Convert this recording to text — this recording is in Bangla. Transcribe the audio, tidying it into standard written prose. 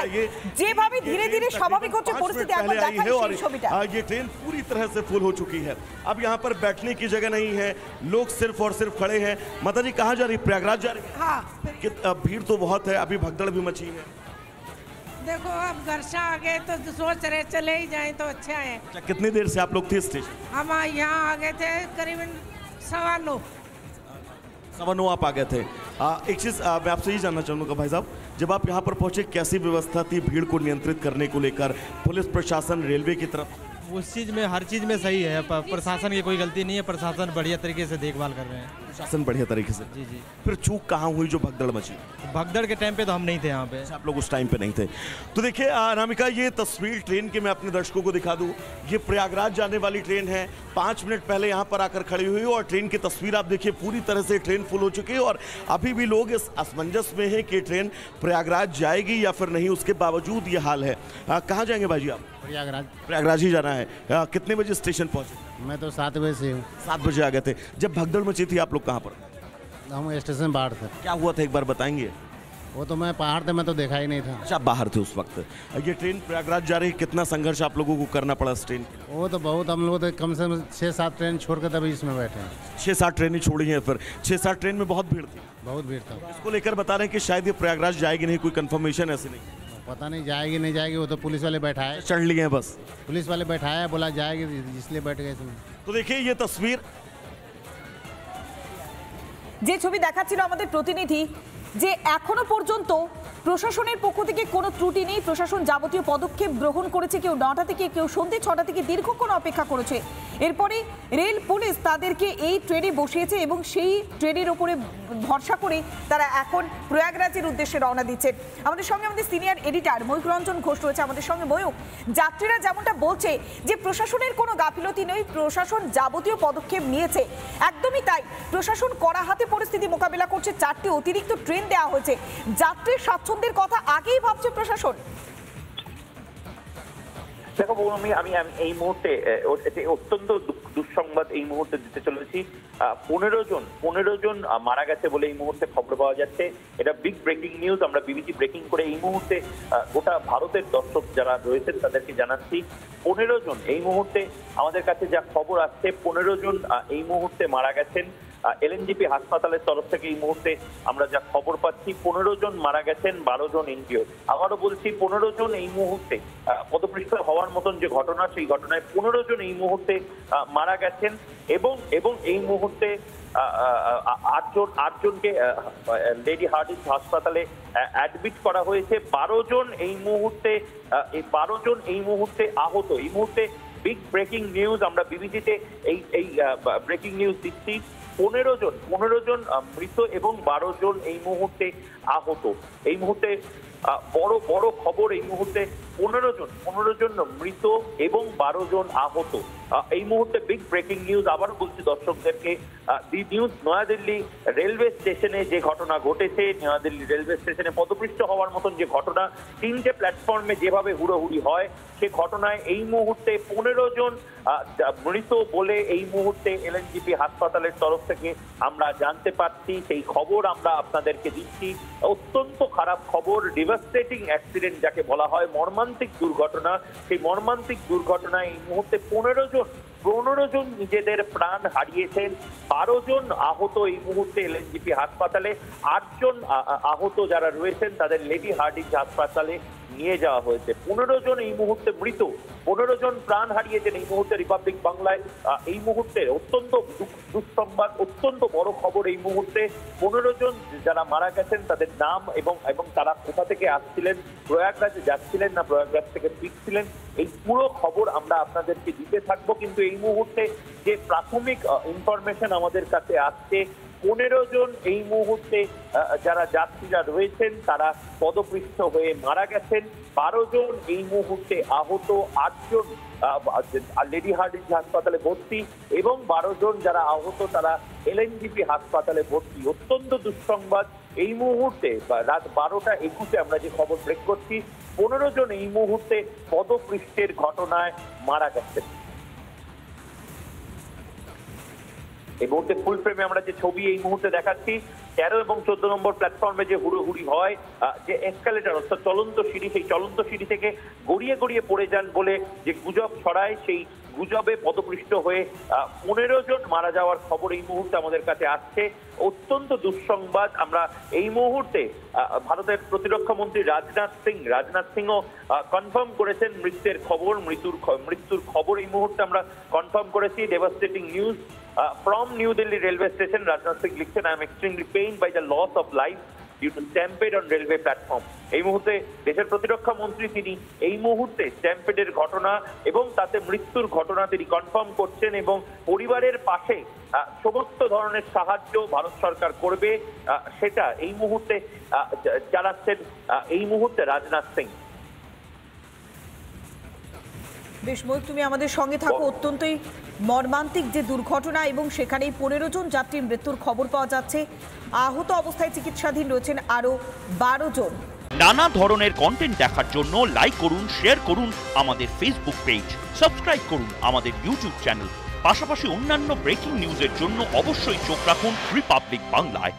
দেখায় যেভাবে ধীরে ধীরে স্বাভাবিক হচ্ছে পরিস্থিতি একবার দেখাই সেই ছবিটা। ये ट्रेन पूरी तरह से फुल हो चुकी है, अब यहाँ पर बैठने की जगह नहीं है, लोग सिर्फ और सिर्फ खड़े हैं। माता जी कहाँ जा रही, प्रयागराज जा रही है? हाँ भीड़ तो बहुत है, अभी भगदड़ भी मची है। देखो अब घर से आ गए तो सोच रहे चले ही जाएं तो अच्छा है। अच्छा, कितनी देर से आप लोग थे स्टेशन? हम यहाँ आ गए थे करीबन 9:15। 9:15 आप आ गए थे। एक चीज़ मैं आपसे ये जानना चाहूँगा भाई साहब, जब आप यहाँ पर पहुँचे कैसी व्यवस्था थी भीड़ को नियंत्रित करने को लेकर? पुलिस प्रशासन, रेलवे की तरफ? उस चीज़ में हर चीज़ में सही है, प्रशासन की कोई गलती नहीं है, प्रशासन बढ़िया तरीके से देखभाल कर रहे हैं। प्रशासन बढ़िया तरीके से? जी जी। फिर चूक कहाँ हुई जो भगदड़ मची? भगदड़ के टाइम पे तो हम नहीं थे यहाँ पे। आप लोग उस टाइम पे नहीं थे। तो देखिए अनामिका, ये तस्वीर ट्रेन की मैं अपने दर्शकों को दिखा दूं। ये प्रयागराज जाने वाली ट्रेन है, 5 मिनट पहले यहाँ पर आकर खड़ी हुई और ट्रेन की तस्वीर आप देखिए, पूरी तरह से ट्रेन फुल हो चुकी है और अभी भी लोग इस असमंजस में हैं कि ट्रेन प्रयागराज जाएगी या फिर नहीं, उसके बावजूद ये हाल है। कहाँ जाएंगे भाई जी आप? प्रयागराज ही जाना है। कितने बजे स्टेशन पहुँचे? मैं तो 7 बजे से हूँ। 7 बजे आ गए थे। जब भगदड़ मची थी आप लोग कहाँ पर? हम स्टेशन बाहर थे। क्या हुआ था एक बार बताएंगे? वो तो मैं बाहर थे, मैं तो देखा ही नहीं था। अच्छा, आप बाहर थे उस वक्त। ये ट्रेन प्रयागराज जा रही, कितना संघर्ष आप लोगों को करना पड़ा इस ट्रेन? वो तो बहुत, हम लोग तो कम से कम 6-7 ट्रेन छोड़ कर तभी इसमें बैठे हैं। 6-7 ट्रेनें छोड़ी हैं, फिर 6-7 ट्रेन में बहुत भीड़ थी? बहुत भीड़ था। इसको लेकर बता रहे हैं कि शायद ये प्रयागराज जाएगी नहीं, कोई कंफर्मेशन ऐसे नहीं? पता नहीं जाएगी नहीं जाएगी, वो तो पुलिस वाले बैठाए, चढ़ लिए हैं बस। पुलिस वाले बैठाया, बोला जाएगी इसलिए बैठ गए इसमें। तो देखिए ये तस्वीर, যে ছবি দেখাচ্ছিল আমাদের প্রতিনিধি, যে এখনো পর্যন্ত প্রশাসনের পক্ষ থেকে কোনো ত্রুটি নেই, প্রশাসন যাবতীয় পদক্ষেপ গ্রহণ করেছে। কেউ 9টা থেকে, কেউ সন্ধ্যে 6টা থেকে দীর্ঘক্ষণ অপেক্ষা করেছে। এরপরে রেল পুলিশ তাদেরকে এই ট্রেনে বসিয়েছে এবং সেই ট্রেনের ওপরে ভরসা করে তারা এখন প্রয়াগরাজের উদ্দেশ্যে রওনা দিচ্ছে। আমাদের সঙ্গে আমাদের সিনিয়র এডিটর ময়ূক রঞ্জন ঘোষ রয়েছে আমাদের সঙ্গে। ময়ূক, যাত্রীরা যেমনটা বলছে যে প্রশাসনের কোনো গাফিলতি নেই, প্রশাসন যাবতীয় পদক্ষেপ নিয়েছে, একদমই তাই। প্রশাসন কড়া হাতে পরিস্থিতি মোকাবিলা করছে, 4টি অতিরিক্ত ট্রেন দেওয়া হয়েছে। যাত্রীর স্বাচ্ছন্দ্যের কথা আগেই ভাবছে প্রশাসন। দেখো আমি এই মুহূর্তে অত্যন্ত দুঃসংবাদ এই মুহূর্তে দিতে চলেছি। 15 জন মারা গেছে বলে এই মুহূর্তে খবর পাওয়া যাচ্ছে। এটা বিগ ব্রেকিং নিউজ। আমরা বিবিসি ব্রেকিং করে এই মুহূর্তে গোটা ভারতের দর্শক যারা রয়েছেন তাদেরকে জানাচ্ছি 15 জন এই মুহূর্তে আমাদের কাছে যা খবর আসছে, 15 জন এই মুহূর্তে মারা গেছেন। এলএনজিপি হাসপাতালের তরফ থেকে এই মুহূর্তে আমরা যা খবর পাচ্ছি, 15 জন মারা গেছেন, 12 জন ইনজিওর্ড। আবারও বলছি 15 জন এই মুহূর্তে পদপৃষ্ঠ হওয়ার মতন যে ঘটনা, সেই ঘটনায় 15 জন এই মুহূর্তে মারা গেছেন এবং এই মুহূর্তে 8 জনকে লেডি হার্ডিঞ্জ হাসপাতালে অ্যাডমিট করা হয়েছে। 12 জন এই মুহূর্তে আহত। এই মুহূর্তে বিগ ব্রেকিং নিউজ, আমরা বিবিসিতে এই ব্রেকিং নিউজ দিচ্ছি। 15 জন মৃত এবং 12 জন এই মুহূর্তে আহত। এই মুহূর্তে বড় খবর, এই মুহূর্তে 15 জন মৃত এবং 12 জন আহত। এই মুহূর্তে বিগ ব্রেকিং নিউজ। আবার বলছি দর্শকদেরকে, দি নিউজ নয়াদিল্লি রেলওয়ে স্টেশনে যে ঘটনা ঘটেছে, নয়াদিল্লি রেলওয়ে স্টেশনে পদপৃষ্ঠ হওয়ার মতন যে ঘটনা, 3টে প্ল্যাটফর্মে যেভাবে হুড়োহুড়ি হয়, সে ঘটনায় এই মুহূর্তে 15 জন মৃত বলে এই মুহূর্তে এলএনজিপি হাসপাতালের তরফ থেকে আমরা জানতে পারছি। সেই খবর আমরা আপনাদেরকে দিচ্ছি। অত্যন্ত খারাপ খবর, ডিভাস্টেটিং অ্যাক্সিডেন্ট যাকে বলা হয়, মর্মান্তিক দুর্ঘটনা। সেই মর্মান্তিক দুর্ঘটনায় এই মুহূর্তে 15 জন নিজেদের প্রাণ হারিয়েছেন, 12 জন আহত এই মুহূর্তে এলএনজিপি হাসপাতালে। 8 জন আহত যারা রয়েছেন তাদের লেডি হার্ডিঞ্জ হাসপাতালে নিয়ে যাওয়া হয়েছে। 15 জন এই মুহূর্তে মৃত, 15 জন প্রাণ হারিয়েছেন এই মুহূর্তে রিপাবলিক বাংলায়। এই মুহূর্তে অত্যন্ত দুঃসংবাদ, অত্যন্ত বড় খবর। এই মুহূর্তে 15 জন যারা মারা গেছেন তাদের নাম এবং তারা কোথা থেকে আসছিলেন, প্রয়াগরাজে যাচ্ছিলেন না প্রয়াগরাজ থেকে ফিরছিলেন, এই পুরো খবর আমরা আপনাদেরকে দিতে থাকবো। কিন্তু এই মুহূর্তে যে প্রাথমিক ইনফরমেশন আমাদের কাছে আসছে, 15 জন এই মুহূর্তে যারা যাত্রীরা রয়েছেন তারা পদপৃষ্ঠ হয়ে মারা গেছেন, 12 জন এই মুহূর্তে আহত, 8 জন লেডি হার্ডিঞ্জ হাসপাতালে ভর্তি এবং 12 জন যারা আহত তারা এলএনজিপি হাসপাতালে ভর্তি। অত্যন্ত দুঃসংবাদ। এই মুহূর্তে রাত 12:21 আমরা যে খবর ব্রেক করছি, 15 জন এই মুহূর্তে পদপৃষ্ঠের ঘটনায় মারা গেছেন। এই মুহূর্তে ফুল ফ্রেমে আমরা যে ছবি এই মুহূর্তে দেখাচ্ছি, 13 এবং 14 নম্বর প্ল্যাটফর্মে যে হুড়োহুড়ি হয়, যে এসকালেটর অর্থাৎ চলন্ত সিঁড়ি, সেই চলন্ত সিঁড়ি থেকে গড়িয়ে গড়িয়ে পড়ে যান বলে যে গুজব ছড়ায়, সেই গুজবে পদপৃষ্ট হয়ে 15 জন মারা যাওয়ার খবর এই মুহূর্তে আমাদের কাছে আসছে। অত্যন্ত দুঃসংবাদ। আমরা এই মুহূর্তে ভারতের প্রতিরক্ষা মন্ত্রী রাজনাথ সিংও কনফার্ম করেছেন মৃত্যুর খবর এই মুহূর্তে আমরা কনফার্ম করেছি। Devastating news from New Delhi railway station. Rajnath Singh লিখছেন, I am extremely pained by the loss of life due to stampede on railway platform. এই মুহূর্তে দেশের প্রতিরক্ষা মন্ত্রী তিনি এই মুহূর্তে স্ট্যাম্পেডের ঘটনা এবং তাতে মৃত্যুর ঘটনা তিনি কনফার্ম করছেন এবং পরিবারের পাশে সমস্ত ধরনের সাহায্য ভারত সরকার করবে সেটা এই মুহূর্তে জানাচ্ছেন এই মুহূর্তে রাজনাথ সিং। বেশ ময়ূক, তুমি আমাদের সঙ্গে থাকো। অত্যন্তই মর্মান্তিক যে দুর্ঘটনা এবং সেখানেই 15 জন যাত্রীর মৃত্যুর খবর পাওয়া যাচ্ছে। আহত অবস্থায় চিকিৎসাধীন রয়েছেন আরো 12 জন। নানা ধরনের কন্টেন্ট দেখার জন্য লাইক করুন, শেয়ার করুন আমাদের ফেসবুক পেজ, সাবস্ক্রাইব করুন আমাদের ইউটিউব চ্যানেল। পাশাপাশি অন্যান্য ব্রেকিং নিউজের জন্য অবশ্যই চোখ রাখুন রিপাবলিক বাংলায়।